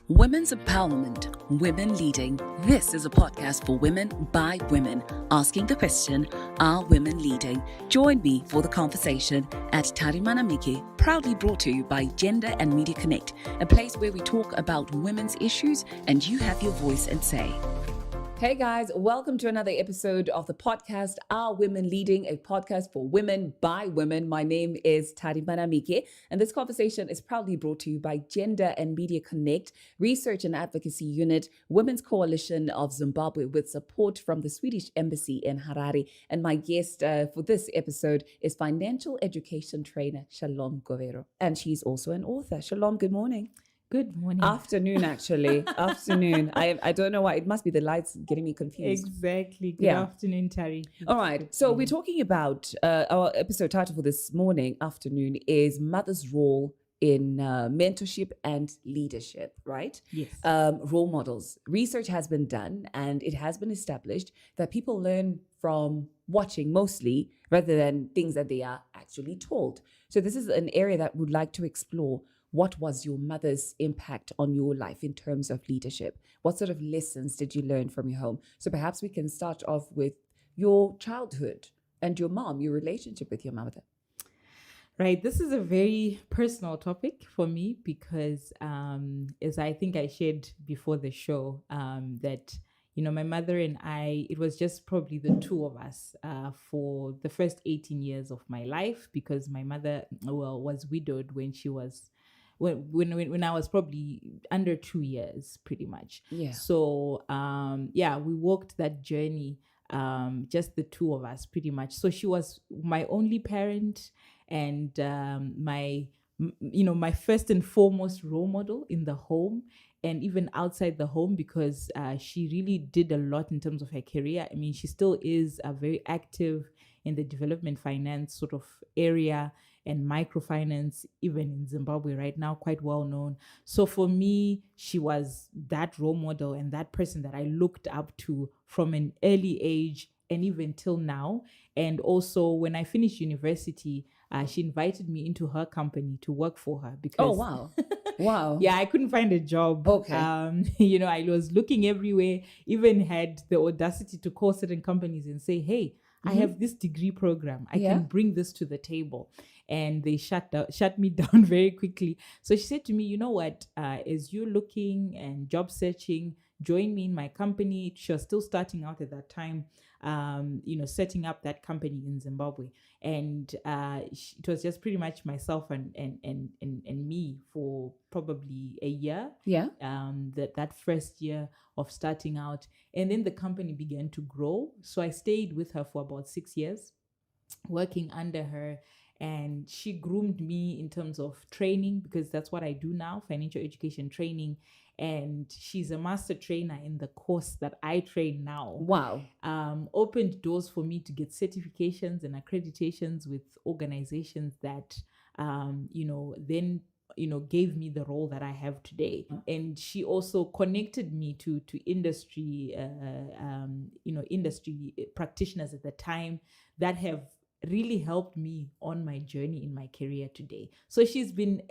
Women's empowerment, women leading. This is a podcast for women by women, asking the question, are women leading? Join me for the conversation at Tari, proudly brought to you by Gender and Media Connect, a place where we talk about women's issues and you have your voice and say. Hey guys, welcome to another episode of the podcast, Are Women Leading, a podcast for women by women. My name is Tari, and this conversation is proudly brought to you by Gender and Media Connect, Research and Advocacy Unit, Women's Coalition of Zimbabwe, with support from the Swedish Embassy in Harare. And my guest for this episode is financial education trainer Shalom Govero, and she's also an author. Shalom, good morning. Good morning. Afternoon, actually. Afternoon. I don't know why. It must be the lights getting me confused. Exactly. Good afternoon, Tari. All right. So we're talking about our episode title for this morning, afternoon, is Mother's Role in mentorship and leadership, right? Yes. Role models. Research has been done and it has been established that people learn from watching mostly rather than things that they are actually told. So this is an area that we'd like to explore. What was your mother's impact on your life in terms of leadership? What sort of lessons did you learn from your home? So perhaps we can start off with your childhood and your mom, your relationship with your mother. Right. This is a very personal topic for me because, as I think I shared before the show, that, you know, my mother and I, it was just probably the two of us for the first 18 years of my life, because my mother, was widowed when she was when I was probably under 2 years, pretty much. Yeah. So, we walked that journey, just the two of us, pretty much. So she was my only parent and my first and foremost role model in the home and even outside the home, because she really did a lot in terms of her career. I mean, she still is very active in the development finance sort of area and microfinance, even in Zimbabwe right now, quite well known. So for me, she was that role model and that person that I looked up to from an early age and even till now. And also when I finished university, she invited me into her company to work for her because... Oh, wow. Wow. Yeah, I couldn't find a job. Okay. I was looking everywhere, even had the audacity to call certain companies and say, hey, I have this degree program. I can bring this to the table. And they shut me down very quickly. So she said to me, you know what, as you're looking and job searching, join me in my company. She was still starting out at that time, setting up that company in Zimbabwe. And it was just pretty much myself and me for probably a year. Yeah. That first year of starting out. And then the company began to grow. So I stayed with her for about 6 years, working under her. And she groomed me in terms of training, because that's what I do now, financial education training. And she's a master trainer in the course that I train now. Wow. Opened doors for me to get certifications and accreditations with organizations that, gave me the role that I have today. And she also connected me to industry, industry practitioners at the time that have really helped me on my journey in my career today. So she's been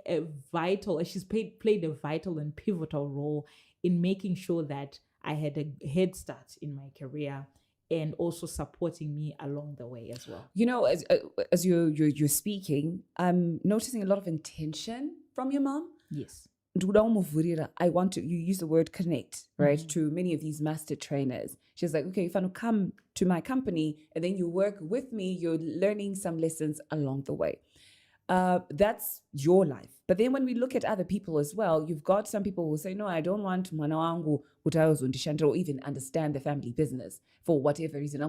played a vital and pivotal role in making sure that I had a head start in my career and also supporting me along the way as well. You know, as you're speaking, I'm noticing a lot of intention from your mom. Yes. You use the word connect, right, to many of these master trainers. She's like, okay, if I come to my company and then you work with me, you're learning some lessons along the way. That's your life. But then when we look at other people as well, you've got some people who say, no, I don't want mwana wangu utayozondishandira or even understand the family business for whatever reason.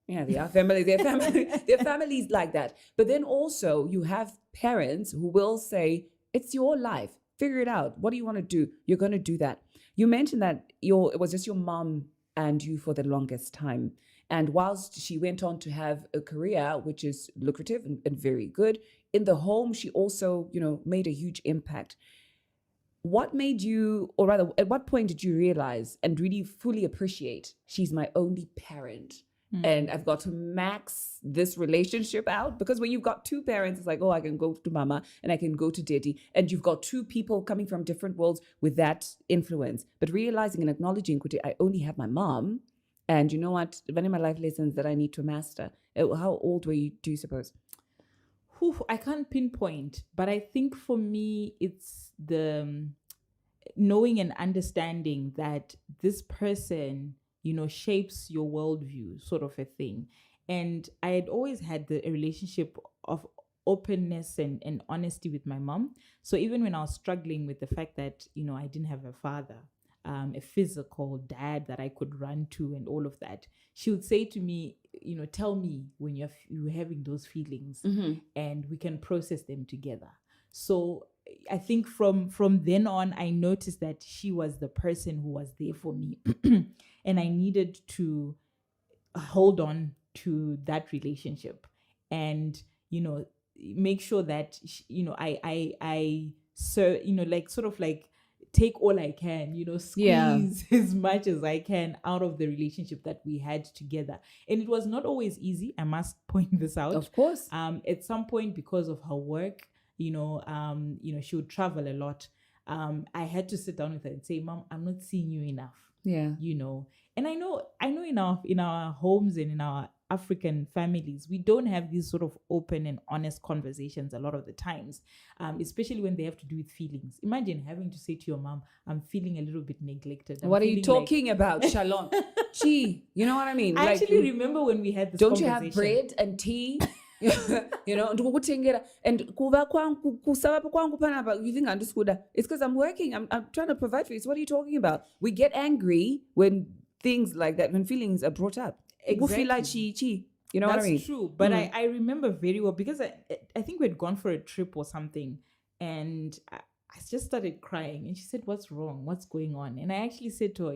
Yeah, they are family, they're families like that. But then also you have parents who will say, it's your life. Figure it out. What do you want to do? You're going to do that. You mentioned that it was just your mom and you for the longest time. And whilst she went on to have a career, which is lucrative and very good, in the home, she also, made a huge impact. What made you, or rather, at what point did you realize and really fully appreciate she's my only parent and I've got to max this relationship out. Because when you've got two parents, it's like, oh, I can go to mama and I can go to daddy. And you've got two people coming from different worlds with that influence. But realizing and acknowledging, Kuti, I only have my mom. And you know what? One of my life lessons that I need to master. How old were you, do you suppose? I can't pinpoint, but I think for me, it's the knowing and understanding that this person, shapes your worldview, sort of a thing. And I had always had a relationship of openness and honesty with my mom. So even when I was struggling with the fact that, I didn't have a father, a physical dad that I could run to and all of that, she would say to me, tell me when you're having those feelings, and we can process them together. So I think from then on, I noticed that she was the person who was there for me. And I needed to hold on to that relationship and, make sure that, I take all I can, squeeze as much as I can out of the relationship that we had together. And it was not always easy. I must point this out. Of course. At some point, because of her work, she would travel a lot. I had to sit down with her and say, Mom, I'm not seeing you enough. Yeah. And I know in our homes and in our African families, we don't have these sort of open and honest conversations a lot of the times, especially when they have to do with feelings. Imagine having to say to your mom, I'm feeling a little bit neglected. What are you talking about, Shalom? Gee, you know what I mean? I actually remember when we had this don't conversation. You have bread and tea? And kuva kwangu kusaba kwangu panapa, you think understood? It's because I'm working. I'm trying to provide for you. So what are you talking about? We get angry when things like that, when feelings are brought up. Exactly. You know what I mean? That's true. But I remember very well, because I think we'd gone for a trip or something, and I just started crying, and she said, what's wrong? What's going on? And I actually said to her,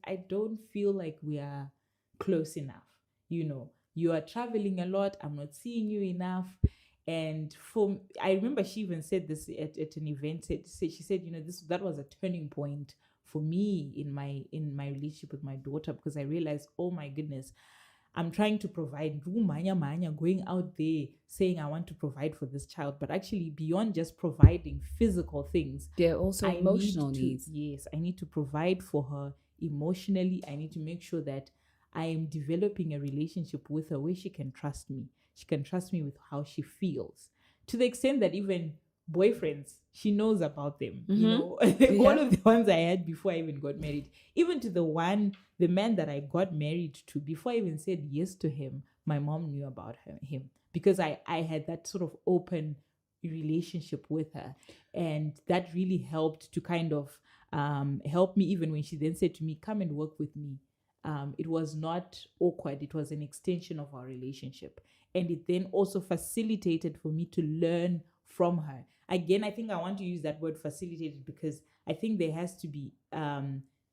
I don't feel like we are close enough. You are traveling a lot. I'm not seeing you enough. And I remember she even said this at an event. She said, that was a turning point for me in my relationship with my daughter, because I realized, oh my goodness, I'm trying to provide, going out there saying I want to provide for this child, but actually beyond just providing physical things, there are also emotional needs. Yes, I need to provide for her emotionally. I need to make sure that I am developing a relationship with her where she can trust me. She can trust me with how she feels, to the extent that even boyfriends, she knows about them. All of the ones I had before I even got married, even to the man that I got married to, before I even said yes to him, my mom knew about him, because I had that sort of open relationship with her. And that really helped to kind of help me, even when she then said to me, come and work with me. It was not awkward. It was an extension of our relationship. And it then also facilitated for me to learn from her. Again, I think I want to use that word facilitated, because I think there has to be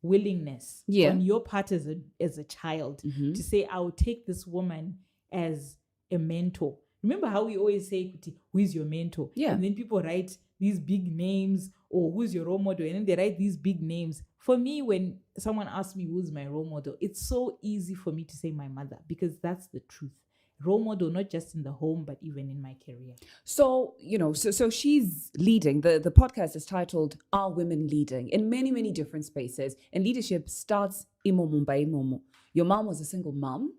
willingness on your part as a child to say, I will take this woman as a mentor. Remember how we always say, who is your mentor? Yeah. And then people write these big names, or who's your role model? And then they write these big names. For me, when someone asks me who's my role model, it's so easy for me to say my mother, because that's the truth. Role model, not just in the home, but even in my career. So, so she's leading. The podcast is titled Are Women Leading? In many, many different spaces. And leadership starts imomo by imomo. Your mom was a single mom.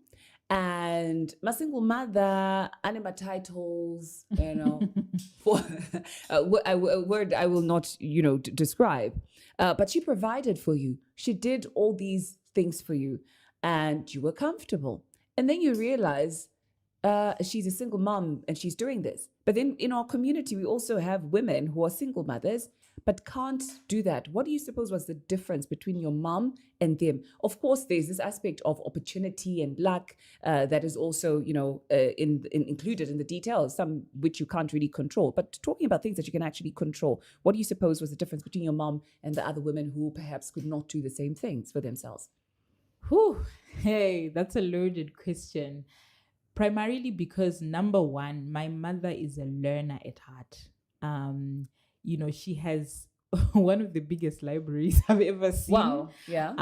And my single mother, anima titles, for a word I will not, describe. But she provided for you. She did all these things for you, and you were comfortable. And then you realize she's a single mom and she's doing this. But then in our community, we also have women who are single mothers but can't do that. What do you suppose was the difference between your mom and them? Of course, there's this aspect of opportunity and luck that is also, included in the details, some which you can't really control. But talking about things that you can actually control, what do you suppose was the difference between your mom and the other women who perhaps could not do the same things for themselves? Hey, that's a loaded question. Primarily because, number one, my mother is a learner at heart. She has one of the biggest libraries I've ever seen. Wow. Yeah.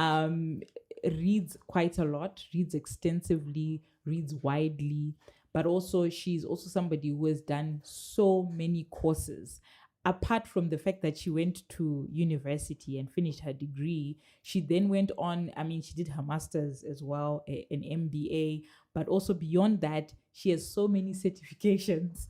reads quite a lot, reads extensively, reads widely, but also she's also somebody who has done so many courses. Apart from the fact that she went to university and finished her degree, she then went on, I mean, she did her master's as well, an MBA, but also beyond that, she has so many certifications,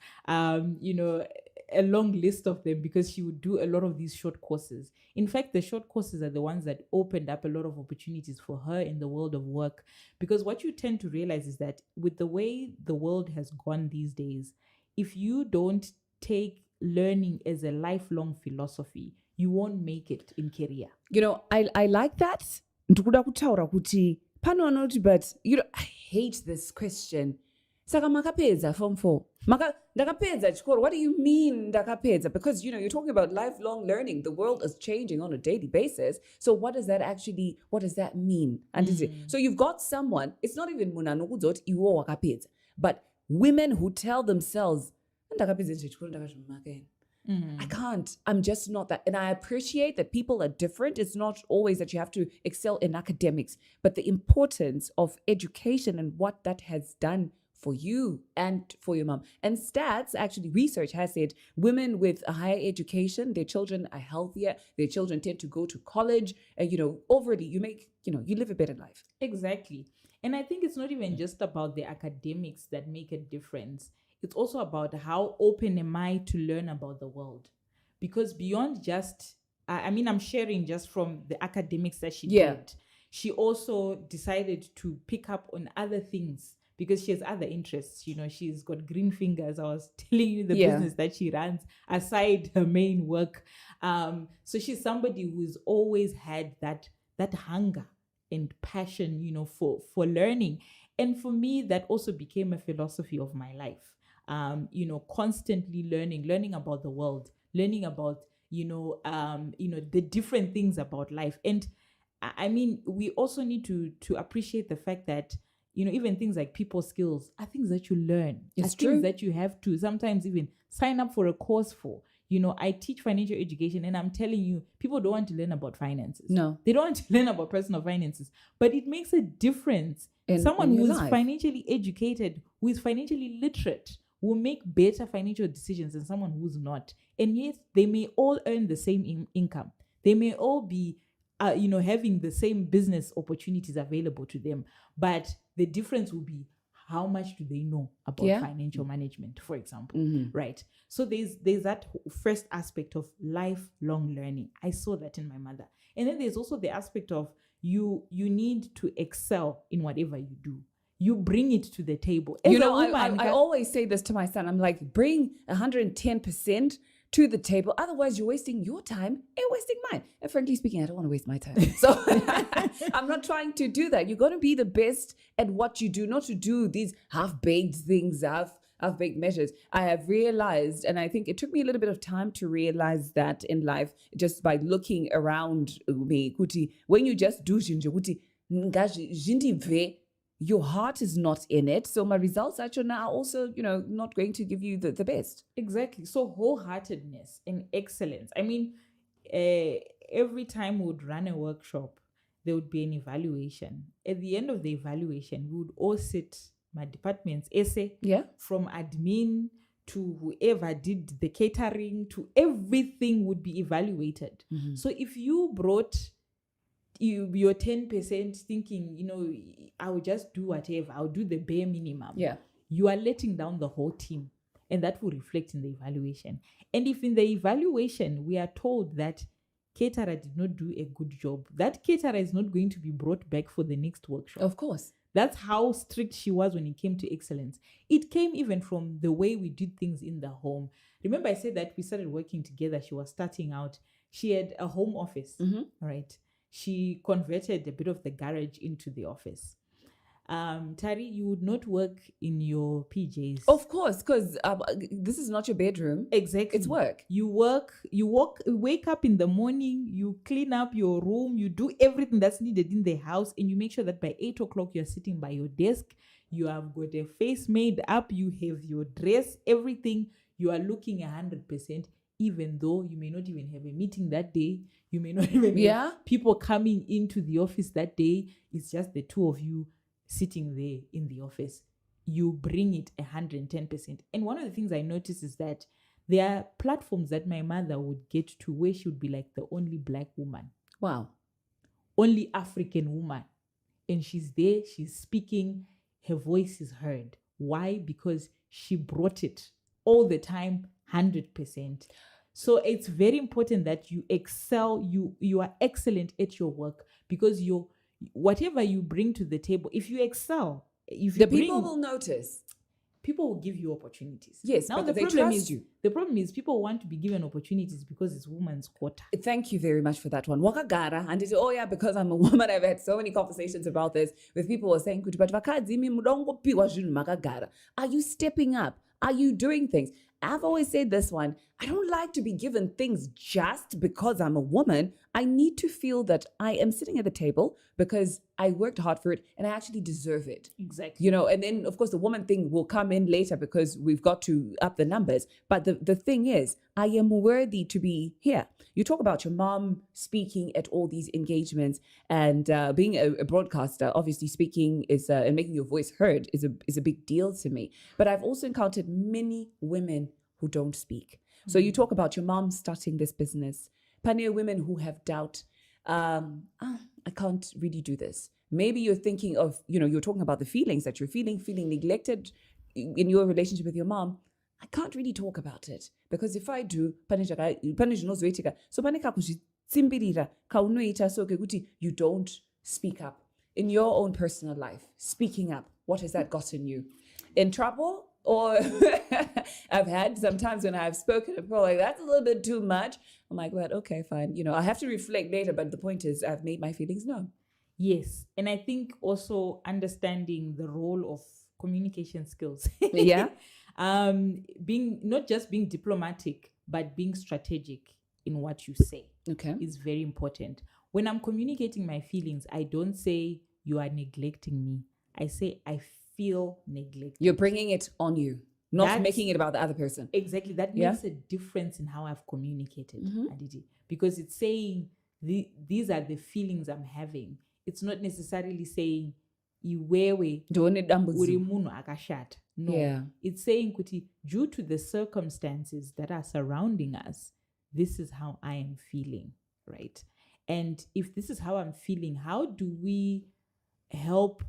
a long list of them, because she would do a lot of these short courses. In fact, the short courses are the ones that opened up a lot of opportunities for her in the world of work. Because what you tend to realize is that with the way the world has gone these days, if you don't take learning as a lifelong philosophy, you won't make it in career. I like that. Ndikuda kutaura kuti pano anoti, but I hate this question. Saka makapedza form 4. Ndakapedza chikoro. What do you mean ndakapedza? Because you're talking about lifelong learning. The world is changing on a daily basis. So what does that mean? And so you've got someone, it's not even munano kuzoti iwo wakapedza, but women who tell themselves I can't. I'm just not that. And I appreciate that people are different. It's not always that you have to excel in academics, but the importance of education and what that has done for you and for your mom. And stats, actually, research has said women with a higher education, their children are healthier, their children tend to go to college, and, overly, you live a better life. Exactly. And I think it's not even just about the academics that make a difference. It's also about how open am I to learn about the world. Because beyond just, I'm sharing just from the academics that she did. She also decided to pick up on other things because she has other interests. She's got green fingers. I was telling you the business that she runs aside her main work. So she's somebody who's always had that hunger and passion, for learning. And for me, that also became a philosophy of my life. Constantly learning about the world, learning about, the different things about life. And I mean, we also need to appreciate the fact that, even things like people skills are things that you learn. It's true. Things true. that you have to sometimes even sign up for a course for. I teach financial education, and I'm telling you, people don't want to learn about finances. No. They don't want to learn about personal finances. But it makes a difference. Someone in who your is life. financially educated, who is financially literate, will make better financial decisions than someone who's not. And yet, they may all earn the same income. They may all be, having the same business opportunities available to them. But the difference will be, how much do they know about financial management, for example, right? So there's that first aspect of lifelong learning. I saw that in my mother. And then there's also the aspect of you need to excel in whatever you do. You bring it to the table. As a woman, I always say this to my son. I'm like, bring 110% to the table. Otherwise, you're wasting your time and wasting mine. And frankly speaking, I don't want to waste my time. So I'm not trying to do that. You're going to be the best at what you do, not to do these half-baked things, half-baked measures. I have realized, and I think it took me a little bit of time to realize that in life, just by looking around me, kuti, when you just do kuti, your heart is not in it. So my results actually are also, not going to give you the best. Exactly. So wholeheartedness and excellence. I mean, every time we would run a workshop, there would be an evaluation. At the end of the evaluation, we would all sit, my department's essay, from admin to whoever did the catering to everything would be evaluated. Mm-hmm. So if you brought your 10% thinking, I will just do whatever, I'll do the bare minimum. Yeah. You are letting down the whole team. And that will reflect in the evaluation. And if in the evaluation we are told that caterer did not do a good job, that caterer is not going to be brought back for the next workshop. Of course. That's how strict she was when it came to excellence. It came even from the way we did things in the home. Remember I said that we started working together. She was starting out. She had a home office, right? She converted a bit of the garage into the office. Tari, you would not work in your PJs. Of course, because this is not your bedroom. Exactly. It's work. You wake up in the morning, you clean up your room, you do everything that's needed in the house, and you make sure that by 8 o'clock you're sitting by your desk, you have got a face made up, you have your dress, everything, you are looking 100%. even though you may not even have a meeting that day, you may not even Yeah. have people coming into the office that day. It's just the two of you sitting there in the office. You bring it 110%. And one of the things I noticed is that there are platforms that my mother would get to where she would be like the only Black woman, Wow. only African woman. And she's there, she's speaking, her voice is heard. Why? Because she brought it all the time, 100%. So it's very important that you excel, you are excellent at your work, because whatever you bring to the table, if you excel, if you people will notice. People will give you opportunities. Yes, now but the they problem trust is you. The problem is people want to be given opportunities because it's women's quota. Thank you very much for that one. Wakagara, and they say, oh yeah, because I'm a woman, I've had so many conversations about this with people who are saying, but vakadzi imi mudongopiwa zvinhu makagara. Are you stepping up? Are you doing things? I've always said this one, I don't like to be given things just because I'm a woman. I need to feel that I am sitting at the table because I worked hard for it and I actually deserve it. Exactly. You know, and then of course the woman thing will come in later because we've got to up the numbers. But the thing is, I am worthy to be here. You talk about your mom speaking at all these engagements and being a broadcaster, obviously speaking is and making your voice heard is a big deal to me. But I've also encountered many women who don't speak. So you talk about your mom starting this business. Plenty of women who have doubt. I can't really do this. Maybe you're thinking of, you're talking about the feelings that you're feeling neglected in your relationship with your mom. I can't really talk about it because if I do, so you don't speak up in your own personal life. Speaking up, what has that gotten you? In trouble? Or I've had sometimes when I've spoken to people like, that's a little bit too much. I'm like, well, okay, fine. I have to reflect later, but the point is I've made my feelings known. Yes. And I think also understanding the role of communication skills. Yeah. Not just being diplomatic, but being strategic in what you say. Okay. Is very important. When I'm communicating my feelings, I don't say you are neglecting me. I say I feel neglected. You're bringing it on you, not making it about the other person. Exactly. That makes a difference in how I've communicated, Aditi, because it's saying these are the feelings I'm having. It's not necessarily saying iwewe uri munhu akashata. No. Yeah. It's saying kuti due to the circumstances that are surrounding us, this is how I am feeling, right? And if this is how I'm feeling, how do we help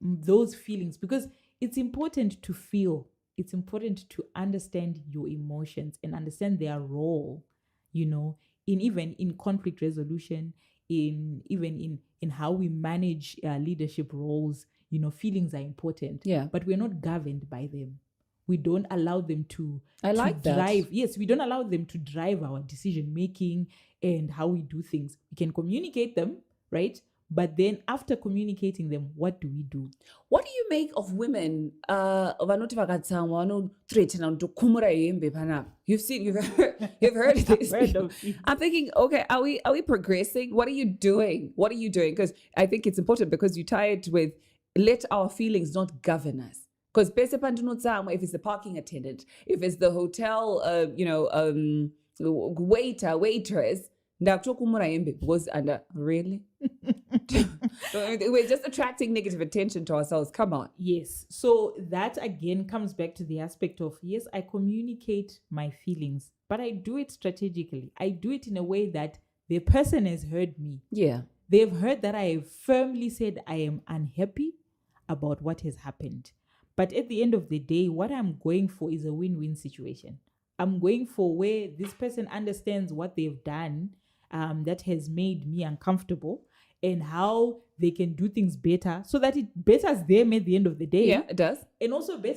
those feelings? Because it's important to feel, it's important to understand your emotions and understand their role, in conflict resolution, in how we manage leadership roles. Feelings are important, but we're not governed by them. We don't allow them to drive. That. Yes, we don't allow them to drive our decision making and how we do things. We can communicate them, right? But then after communicating them, what do we do? What do you make of women? You've heard this. I'm thinking, okay, are we progressing? What are you doing? Because I think it's important because you tie it with let our feelings not govern us. Because if it's the parking attendant, if it's the hotel, waiter, waitress, goes under. Really? We're just attracting negative attention to ourselves. Come on. Yes. So that again comes back to the aspect of, yes, I communicate my feelings, but I do it strategically. I do it in a way that the person has heard me. Yeah. They've heard that I have firmly said I am unhappy about what has happened. But at the end of the day, what I'm going for is a win-win situation. I'm going for where this person understands what they've done that has made me uncomfortable and how they can do things better so that it betters them at the end of the day. Yeah, it does. And also make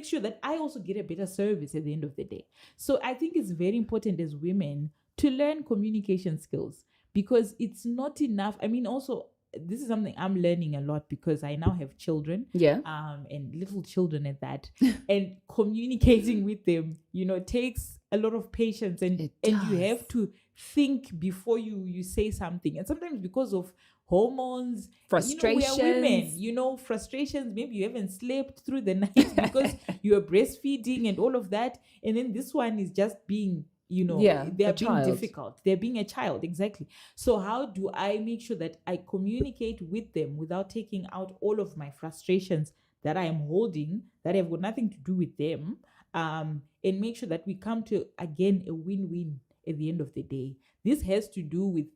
sure that I also get a better service at the end of the day. So I think it's very important as women to learn communication skills because it's not enough. I mean, also, this is something I'm learning a lot because I now have children, and little children at that, and communicating with them, takes a lot of patience, and you have to think before you say something. And sometimes because of hormones, Frustrations. we are women, frustrations. Maybe you haven't slept through the night because you are breastfeeding and all of that. And then this one is just being, they are being difficult. They're being a child. Exactly. So how do I make sure that I communicate with them without taking out all of my frustrations that I am holding, that have got nothing to do with them, and make sure that we come to, again, a win-win at the end of the day. This has to do with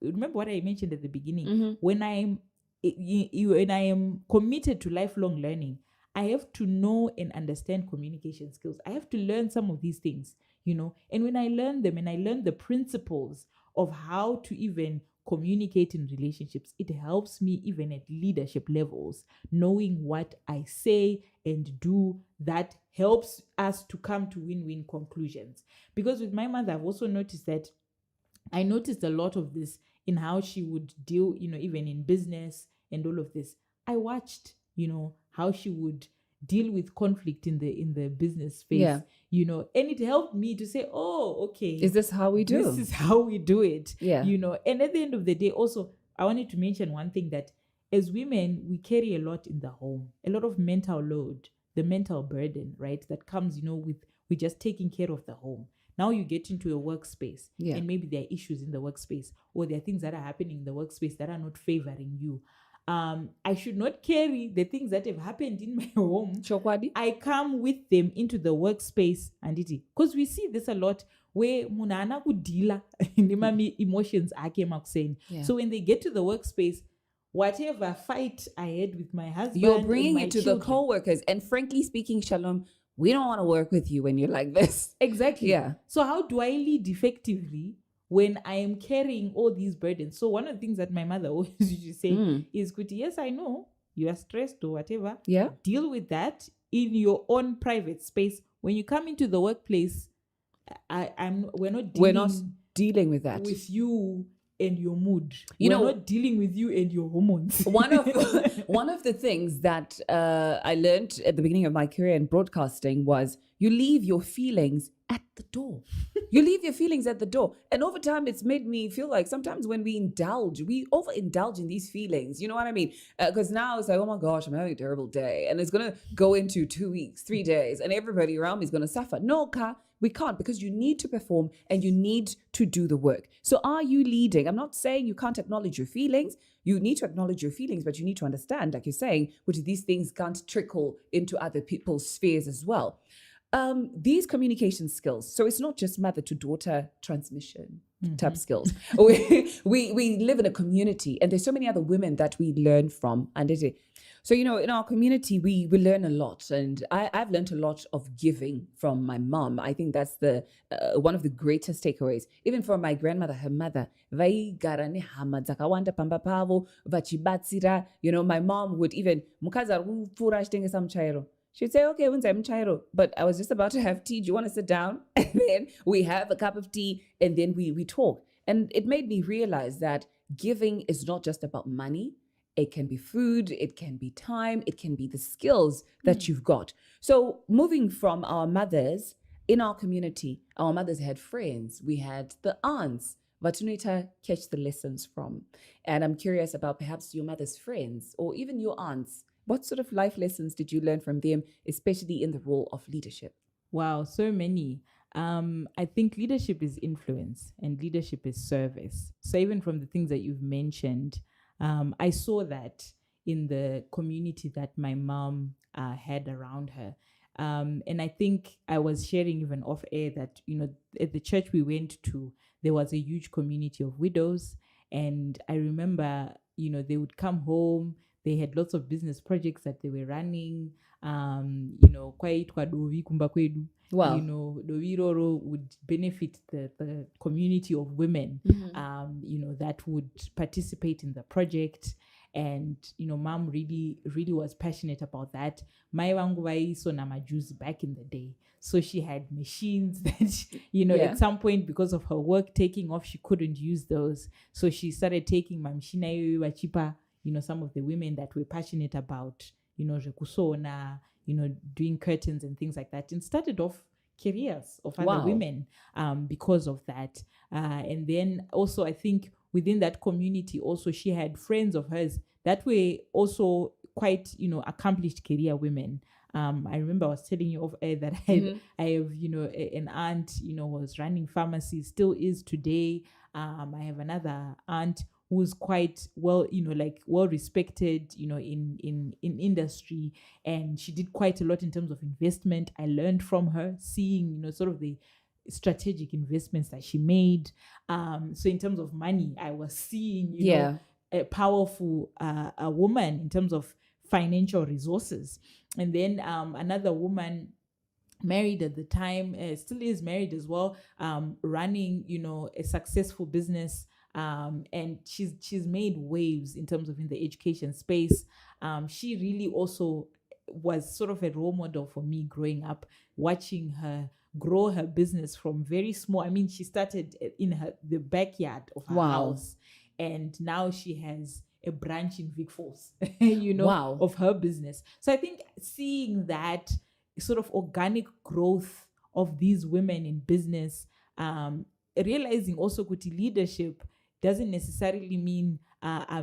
remember what I mentioned at the beginning, when I am committed to lifelong learning, I have to know and understand communication skills. I have to learn some of these things, and when I learn them and I learn the principles of how to even communicate in relationships, it helps me even at leadership levels, knowing what I say and do that helps us to come to win-win conclusions. Because with my mother, I've also noticed that I noticed a lot of this in how she would deal, even in business and all of this. I watched, how she would deal with conflict in the business space, and it helped me to say, oh, okay. Is this how we do? This is how we do it. Yeah. And at the end of the day, also, I wanted to mention one thing, that as women, we carry a lot in the home, a lot of mental load, the mental burden, right? That comes, with just taking care of the home. Now you get into a workspace, and maybe there are issues in the workspace, or there are things that are happening in the workspace that are not favoring you. I should not carry the things that have happened in my home. Chokwadi? I come with them into the workspace, and because we see this a lot, where munana kudila emotions ake makuseni. So when they get to the workspace, whatever fight I had with my husband, you're bringing it to children, the co-workers. And frankly speaking, Shalom, we don't want to work with you when you're like this. Exactly. Yeah. So how do I lead effectively when I am carrying all these burdens? So one of the things that my mother always used to say is, Kuti, yes, I know you are stressed or whatever. Yeah. Deal with that in your own private space. When you come into the workplace, we're not dealing with that. With you and your mood. We're not dealing with you and your hormones. One of the things that I learned at the beginning of my career in broadcasting was you leave your feelings at the door. You leave your feelings at the door. And over time, it's made me feel like sometimes when we overindulge in these feelings. You know what I mean? Because now it's like, oh my gosh, I'm having a terrible day. And it's going to go into 2 weeks, 3 days, and everybody around me is going to suffer. No, we can't, because you need to perform and you need to do the work. So are you leading? I'm not saying you can't acknowledge your feelings. You need to acknowledge your feelings, but you need to understand, like you're saying, which these things can't trickle into other people's spheres as well. These communication skills. So it's not just mother to daughter transmission type skills. We live in a community, and there's so many other women that we learn from. And so, in our community, we learn a lot. And I've learned a lot of giving from my mom. I think that's one of the greatest takeaways. Even from my grandmother, her mother, vaigara nehama dzakawanda pamba pavo, vachibatsira. My mom would even, mukazi ari kupfuura achitengesa muchairo. She'd say, okay, but I was just about to have tea. Do you want to sit down? And then we have a cup of tea, and then we talk. And it made me realize that giving is not just about money. It can be food, it can be time, it can be the skills that you've got. So moving from our mothers, in our community, our mothers had friends. We had the aunts. Vatunita catch the lessons from. And I'm curious about perhaps your mother's friends or even your aunts. What sort of life lessons did you learn from them, especially in the role of leadership? Wow, so many. I think leadership is influence and leadership is service. So even from the things that you've mentioned, I saw that in the community that my mom had around her. And I think I was sharing even off air that, at the church we went to, there was a huge community of widows. And I remember, they would come home. They had lots of business projects that they were running. Kwaitwa dovi kumba kwedu. Wow. Doviroro would benefit the community of women, that would participate in the project. And, mom really, really was passionate about that. Mai wangu waiso na majuzi back in the day. So she had machines that, at some point, because of her work taking off, she couldn't use those. So she started taking mamshina wachipa, some of the women that were passionate about, rekusona, doing curtains and things like that, and started off careers of other women because of that. And then also, I think within that community also, she had friends of hers that were also quite, accomplished career women. I remember I was telling you off air that I have, an aunt, was running pharmacy, still is today. I have another aunt who's quite well, well respected, in industry, and she did quite a lot in terms of investment. I learned from her, seeing, sort of the strategic investments that she made. So in terms of money, I was seeing, a powerful a woman in terms of financial resources. And then another woman married at the time, still is married as well, running, a successful business. And she's made waves in terms of in the education space. She really also was sort of a role model for me growing up, watching her grow her business from very small. I mean, she started in the backyard of her house, and now she has a branch in Vic Falls, of her business. So I think seeing that sort of organic growth of these women in business, realizing also kuti leadership doesn't necessarily mean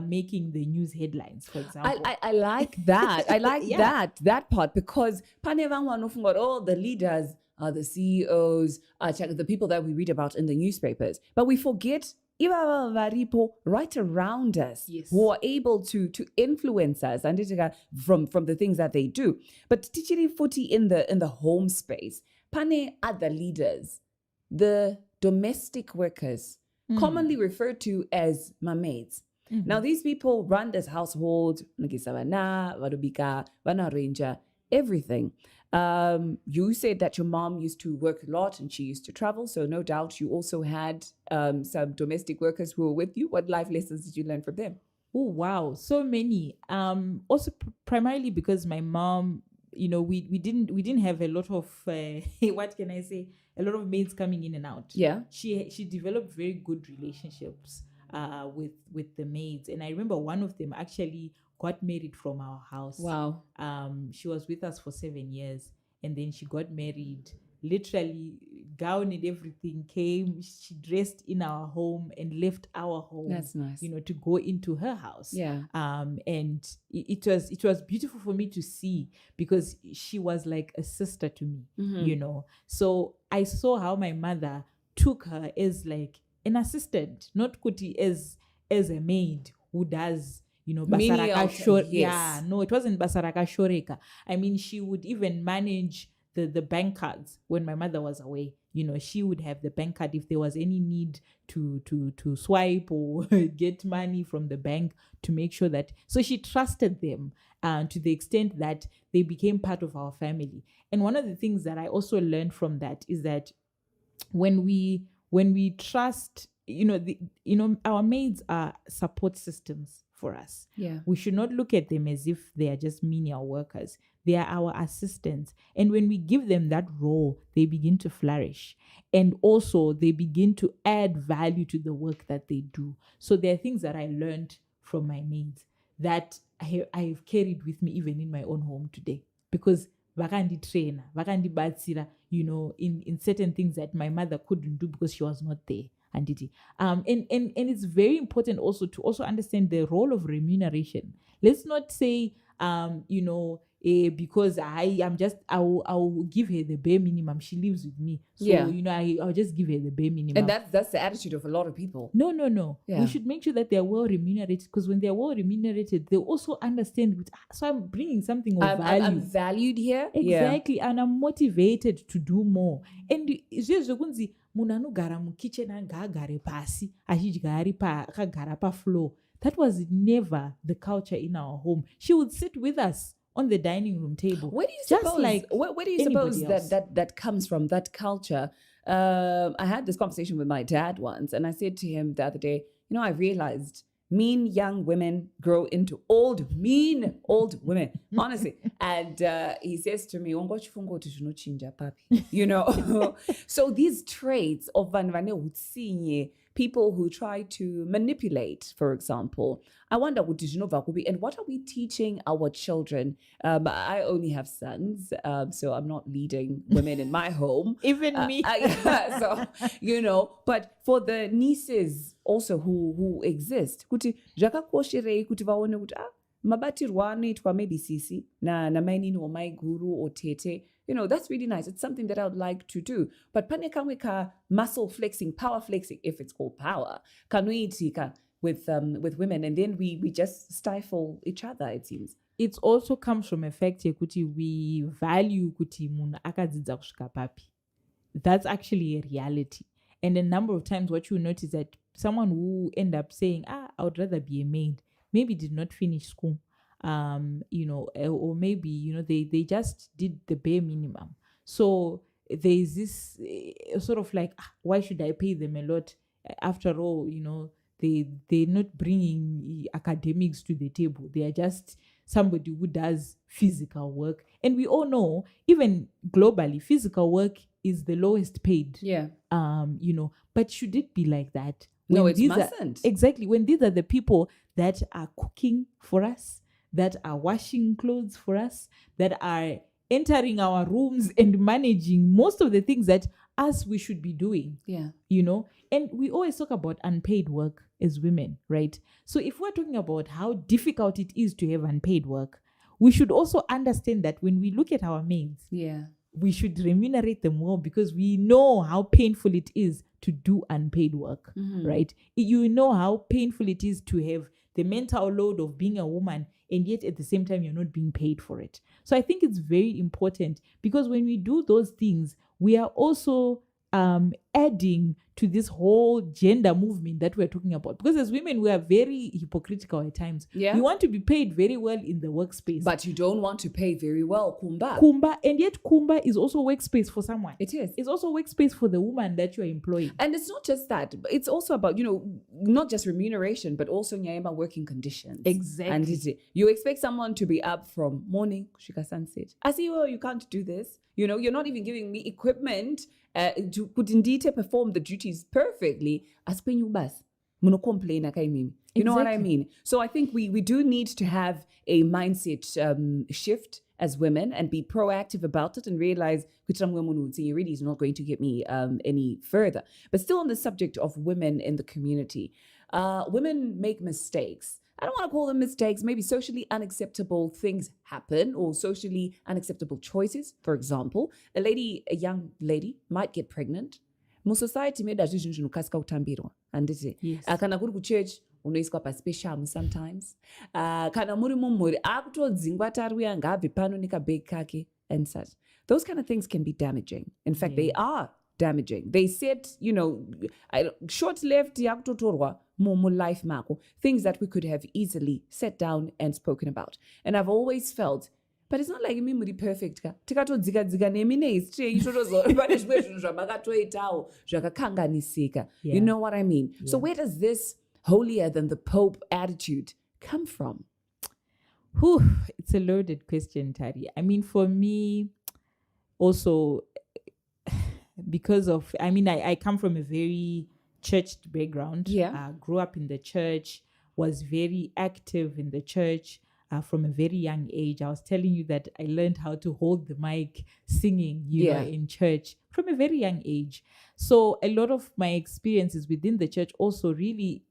making the news headlines, for example. I like that. I like that part, because all the leaders are the CEOs, the people that we read about in the newspapers. But we forget right around us, who are able to influence us and from the things that they do. But tichiri futi in the home space, pane other leaders, the domestic workers, commonly referred to as maids. Now these people run this household, everything. You said that your mom used to work a lot and she used to travel, so no doubt you also had some domestic workers who were with you. What life lessons did you learn from them? Oh wow, so many. Also primarily because my mom, we didn't have a lot of what can I say, a lot of maids coming in and out. She developed very good relationships with the maids, and I remember one of them actually got married from our house. Wow. She was with us for 7 years, and then she got married, literally gown and everything, came, she dressed in our home and left our home. That's nice. To go into her house. And it was beautiful for me to see, because she was like a sister to me, So I saw how my mother took her as like an assistant, not kuti as a maid who does, basaraka shoreka. Yeah, no, it wasn't basaraka shoreka. I mean, she would even manage the bank cards when my mother was away. She would have the bank card if there was any need to swipe or get money from the bank, to make sure that. So she trusted them to the extent that they became part of our family. And one of the things that I also learned from that is that when we trust, our maids are support systems for us. We should not look at them as if they are just menial workers. They are our assistants. And when we give them that role, they begin to flourish. And also they begin to add value to the work that they do. So there are things that I learned from my maids that I've carried with me even in my own home today. Because vakandi trainer, vakandi batsira, in certain things that my mother couldn't do because she was not there. And it's very important also to also understand the role of remuneration. Let's not say, because I will give her the bare minimum. She lives with me. So, I'll just give her the bare minimum. And that's the attitude of a lot of people. No. We should make sure that they're well remunerated, because when they're well remunerated, they also understand, so I'm bringing something of value. I'm valued here. Exactly. And I'm motivated to do more. And it's just munhu anogara mukitchen agare pasi achidya akagara pafloor. That was never the culture in our home. She would sit with us on the dining room table. Where do you suppose that comes from, that culture? I had this conversation with my dad once, and I said to him the other day, I realized mean young women grow into mean old women, honestly. And he says to me, so these traits of vanvane utsinye, people who try to manipulate, for example. I wonder what and what are we teaching our children? I only have sons, so I'm not leading women in my home. Even me. So, but for the nieces also who exist, kuti zvakakosherei kuti vaone kuti mabatirwa anoitwa maybe sisi na mainini or my guru or tete. That's really nice. It's something that I would like to do. But pane kamwe ka muscle flexing, power flexing, if it's called power, kanuitika with women, and then we just stifle each other, it seems. It also comes from a fact kuti we value kuti munhu akadzidza kusvika papi. That's actually a reality. And a number of times what you notice that someone who end up saying, I would rather be a maid, maybe did not finish school. Or maybe, they just did the bare minimum. So there's this sort of like, why should I pay them a lot? After all, they're not bringing academics to the table. They are just somebody who does physical work. And we all know, even globally, physical work is the lowest paid. Yeah. But should it be like that? No, it mustn't. Exactly. When these are the people that are cooking for us, that are washing clothes for us, that are entering our rooms and managing most of the things that we should be doing. Yeah. And we always talk about unpaid work as women, right? So if we're talking about how difficult it is to have unpaid work, we should also understand that when we look at our maids, we should remunerate them well, because we know how painful it is to do unpaid work, right? You know how painful it is to have the mental load of being a woman, and yet at the same time, you're not being paid for it. So I think it's very important, because when we do those things, we are also adding to this whole gender movement that we're talking about. Because as women, we are very hypocritical at times. Yeah. We want to be paid very well in the workspace. But you don't want to pay very well, Kumba. And yet Kumba is also workspace for someone. It is. It's also workspace for the woman that you're employing. And it's not just that. It's also about, not just remuneration, but also nyayema working conditions. Exactly. And you expect someone to be up from morning, kushika sunset. I see, you can't do this. You're not even giving me equipment to kudindite perform the duties perfectly. Aspenyu bas. Muno complain akai mimi. You know what I mean? So I think we do need to have a mindset shift as women and be proactive about it and realize it really is not going to get me any further. But still on the subject of women in the community, women make mistakes. I don't want to call them mistakes. Maybe socially unacceptable things happen, or socially unacceptable choices. For example, a young lady might get pregnant. Mu society made azvizvinhu zvinokasika kutambirwa. Handiti. Yes. Kana kuri kuchurch unoiswa paspeciamu sometimes. Kana muri mumhuri akutodzingwa Tari uya ngaabve pano nekabhegi kake and such. Those kind of things can be damaging. In fact, they are damaging. They set, short left yakutotorwa mu life mako, things that we could have easily sat down and spoken about. And I've always felt, but it's not like me muri perfect ka. Tikatodzika nemi nehistory pane zvimwe zvinhu zvamakatoitawo zvakakanganisika. You know what I mean? Yeah. So where does this holier than the Pope attitude come from? It's a loaded question, Tari. I mean, for me, also, because of, I come from a very churched background. Yeah. Grew up in the church, was very active in the church from a very young age. I was telling you that I learned how to hold the mic singing, you know, in church from a very young age. So a lot of my experiences within the church also really,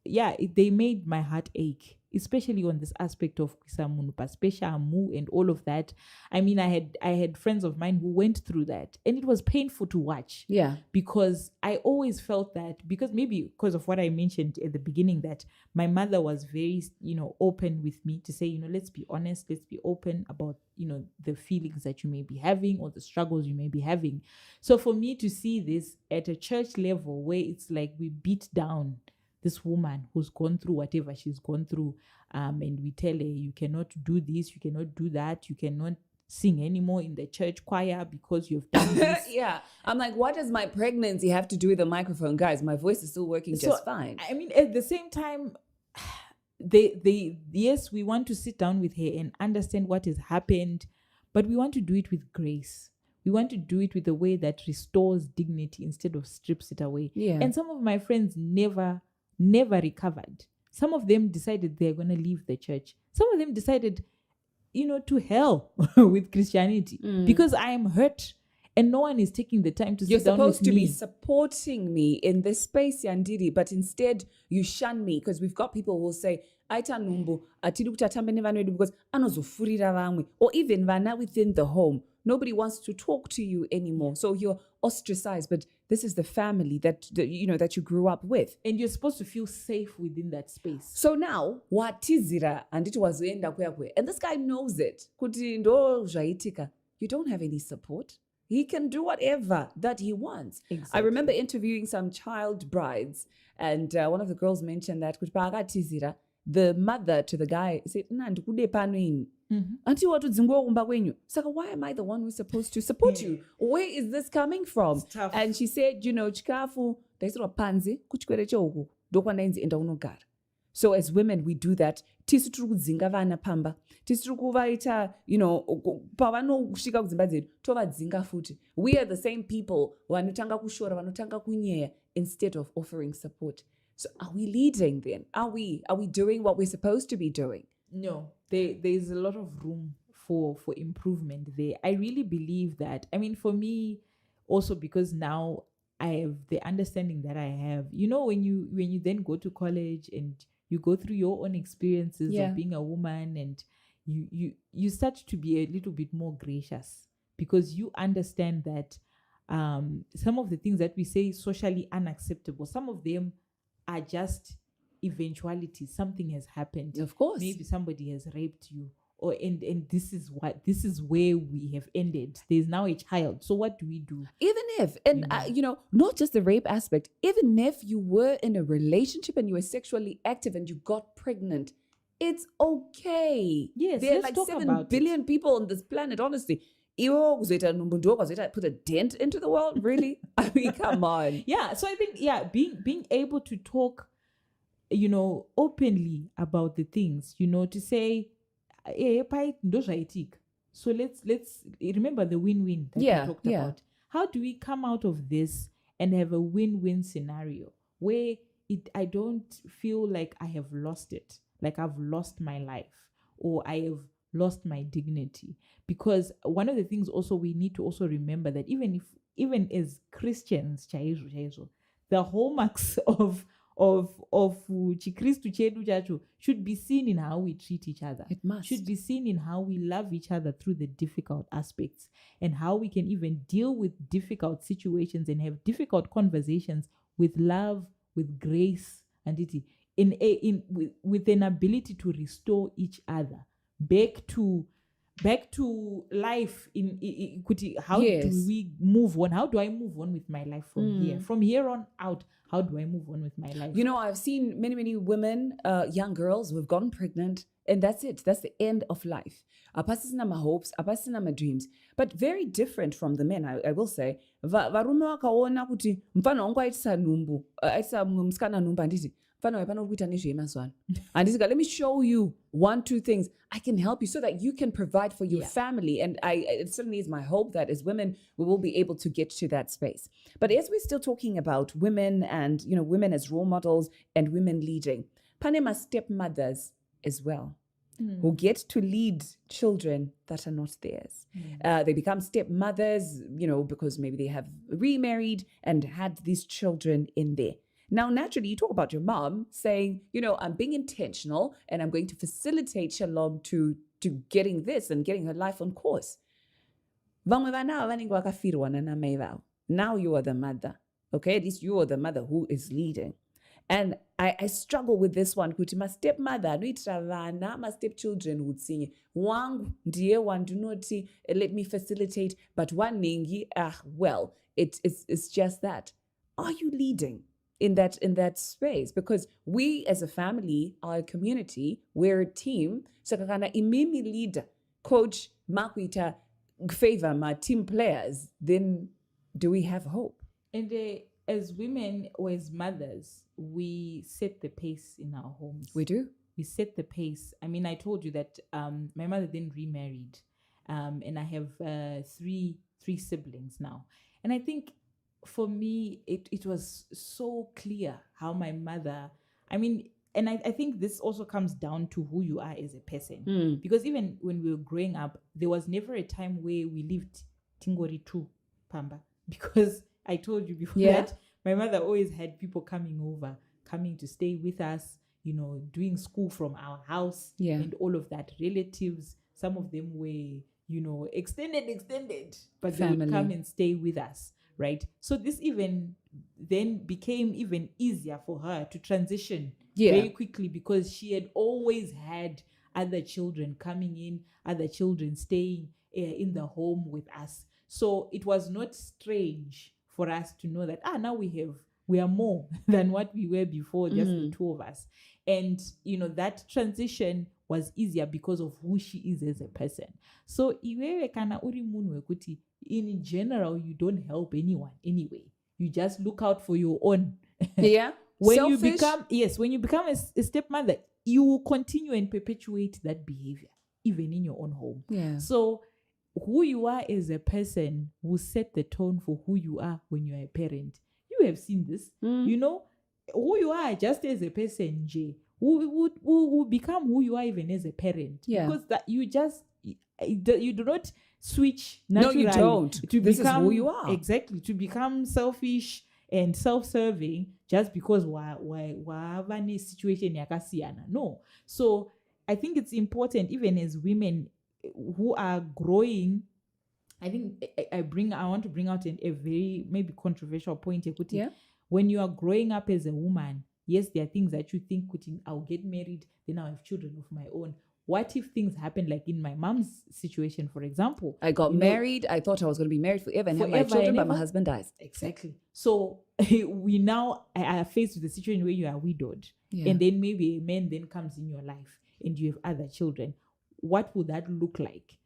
they made my heart ache, especially on this aspect of Amu and all of that. I mean, I had friends of mine who went through that, and it was painful to watch. Yeah. Because I always felt that, because of what I mentioned at the beginning, that my mother was very, open with me to say, let's be honest, let's be open about, the feelings that you may be having or the struggles you may be having. So for me to see this at a church level where it's like we beat down this woman who's gone through whatever she's gone through, and we tell her, you cannot do this, you cannot do that, you cannot sing anymore in the church choir because you've done this. Yeah. I'm like, what does my pregnancy have to do with the microphone? Guys, my voice is still working just fine. I mean, at the same time, yes, we want to sit down with her and understand what has happened, but we want to do it with grace. We want to do it with a way that restores dignity instead of strips it away. Yeah. And some of my friends never recovered. Some of them decided they're going to leave the church. Some of them decided, to hell with Christianity because I am hurt and no one is taking the time to You're sit down with supposed to me. be supporting me in this space, Yandiri, but instead you shun me because we've got people who will say, Aita numbu, atidi kuti atambe nevanhu vedu because anozofurira vamwe. Or even vana within the home. Nobody wants to talk to you anymore. So you're ostracized, but this is the family that you grew up with. And you're supposed to feel safe within that space. So now, watizira anditi wazoenda kuyakwe. And this guy knows it. Kuti ndo zvaitika. You don't have any support. He can do whatever that he wants. Exactly. I remember interviewing some child brides, and one of the girls mentioned that the mother to the guy said, "Ndikude pano ini." Anti watudzingwa kumba kwenyu. Saka, why am I the one who's supposed to support you? Where is this coming from? And she said, chikafu taisirwa panze kuchikwere cheuku ndokwandainzi enda unogara. So as women, we do that. Tisu tiri kudzinga vana pamba. Tisu tiri kuvaita, pavanosvika kudzimba dzedu, tovadzinga futi. We are the same people vanotanga kushora, vanotanga kunyeya, instead of offering support. So are we leading then? Are we doing what we're supposed to be doing? No, there's a lot of room for improvement there. I really believe that. I mean, for me, also because now I have the understanding that I have. When you then go to college and you go through your own experiences of being a woman, and you start to be a little bit more gracious because you understand that some of the things that we say socially unacceptable, some of them are just eventualities. Something has happened. Of course. Maybe somebody has raped you, or and this is where we have ended. There's now a child. So what do we do? Even if, and not just the rape aspect, even if you were in a relationship and you were sexually active and you got pregnant, it's okay. Yes, there are let's like talk 7 about billion people on this planet, honestly. Put a dent into the world, really? I mean, come on. Yeah, so I think being able to talk openly about the things, to say so let's remember the win-win that we talked about. How do we come out of this and have a win-win scenario where I don't feel like I have lost it, like I've lost my life or I have lost my dignity? Because one of the things also we need to also remember that even as Christians, the hallmarks of Chikristu chedu chacho should be seen in how we treat each other. It must. Should be seen in how we love each other through the difficult aspects, and how we can even deal with difficult situations and have difficult conversations with love, with grace, and with an ability to restore each other back to life. How do we move on? How do I move on with my life from here? From here on out, how do I move on with my life? I've seen many, many women, young girls who have gotten pregnant, and that's it. That's the end of life. Apasina my hopes, apasina my dreams. But very different from the men, I will say. Varume wakaona kuti mfano wangu aitisa numbu, aitisa mskana numbu anditi. Let me show you 1-2 things. I can help you so that you can provide for your family. And it certainly is my hope that as women, we will be able to get to that space. But as we're still talking about women and, women as role models and women leading, Panema stepmothers as well, who get to lead children that are not theirs. They become stepmothers, because maybe they have remarried and had these children in there. Now, naturally, you talk about your mom saying, I'm being intentional and I'm going to facilitate Shalom to getting this and getting her life on course. Now you are the mother. Okay, at least you are the mother who is leading. And I struggle with this one. Kuti my stepmother, my stepchildren would sing. Wang dear one do not let me facilitate, but one ningi, it's just that. Are you leading in that space? Because we as a family, our community, we're a team. So kakana imimi leader, coach, makwita, favor my team players, then do we have hope? And as women or as mothers, we set the pace in our homes. We do. We set the pace. I mean, I told you that my mother then remarried. And I have 3 three siblings now. And I think for me, it was so clear how my mother, I mean, and I think this also comes down to who you are as a person. Because even when we were growing up, there was never a time where we lived Tingori 2, Pamba. Because I told you before that my mother always had people coming to stay with us, doing school from our house and all of that. Relatives, some of them were, extended, but they would come and stay with us, right? So this even then became even easier for her to transition very quickly, because she had always had other children coming in, other children staying in the home with us. So it was not strange for us to know that now we are more than what we were before, just the two of us. And that transition was easier because of who she is as a person. So iwewe kana uri munhu wekuti in general you don't help anyone anyway. You just look out for your own. Yeah. When you become a stepmother, you will continue and perpetuate that behavior even in your own home. Yeah. So who you are as a person will set the tone for who you are when you are a parent. You have seen this. Who you are just as a person, Jay, will become who you are even as a parent. Yeah. Because that you do not switch naturally. No, you don't. This is who you are. Exactly. To become selfish and self-serving just because wa situation yakasiyana. No. So I think it's important, even as women who are growing. I think I want to bring out a very maybe controversial point. Yeah. When you are growing up as a woman, yes, there are things that you think, I'll get married, then I'll have children of my own. What if things happen like in my mom's situation, for example? I got married. I thought I was going to be married forever and have my children, but my husband dies. Exactly. So we now are faced with a situation where you are widowed. Yeah. And then maybe a man then comes in your life and you have other children. What would that look like?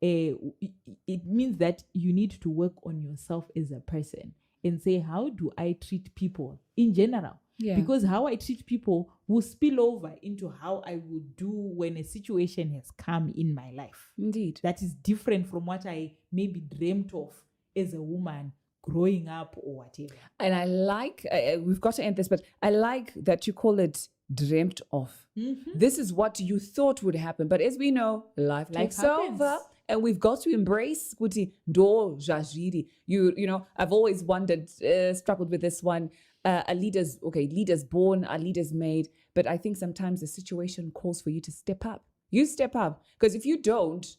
It means that you need to work on yourself as a person and say, how do I treat people in general? Yeah. Because how I treat people will spill over into how I would do when a situation has come in my life. Indeed. That is different from what I maybe dreamt of as a woman growing up or whatever. And I like, we've got to end this, but I like that you call it dreamt of. This is what you thought would happen. But as we know, life takes over. And we've got to embrace kuti do jajiri. I've always wondered, struggled with this one. Leaders born, are leaders made. But I think sometimes the situation calls for you to step up. You step up. Because if you don't, so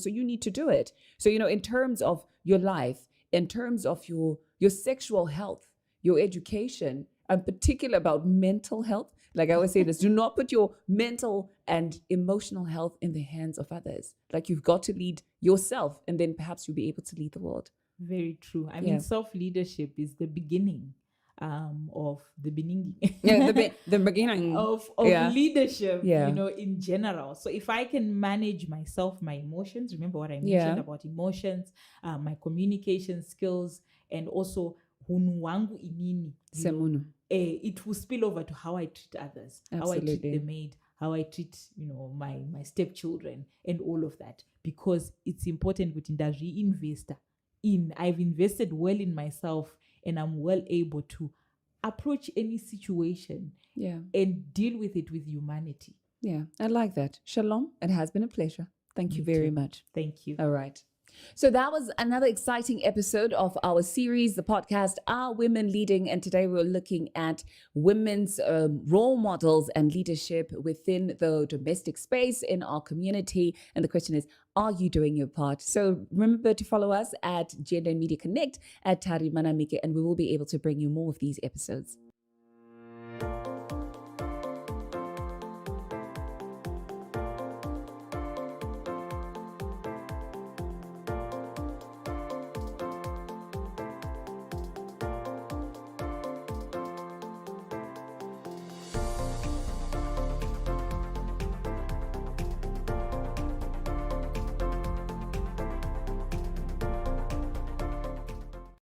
you need to do it. So, in terms of your life, in terms of your sexual health, your education, I'm particular about mental health. Like I always say this, do not put your mental and emotional health in the hands of others. Like you've got to lead yourself, and then perhaps you'll be able to lead the world. Very true. I mean, self-leadership is the beginning of the beginning. the beginning of leadership, in general. So if I can manage myself, my emotions, remember what I mentioned about emotions, my communication skills, and also hunu wangu inini, it will spill over to how I treat others, how I treat the maid, how I treat, my stepchildren and all of that. Because it's important with I've invested well in myself, and I'm well able to approach any situation and deal with it with humanity. Yeah, I like that. Shalom. It has been a pleasure. Thank you very much. Thank you. All right. So that was another exciting episode of our series, the podcast, Are Women Leading? And today we're looking at women's role models and leadership within the domestic space in our community. And the question is, are you doing your part? So remember to follow us at Gender and Media Connect, at Tari Manamike, and we will be able to bring you more of these episodes.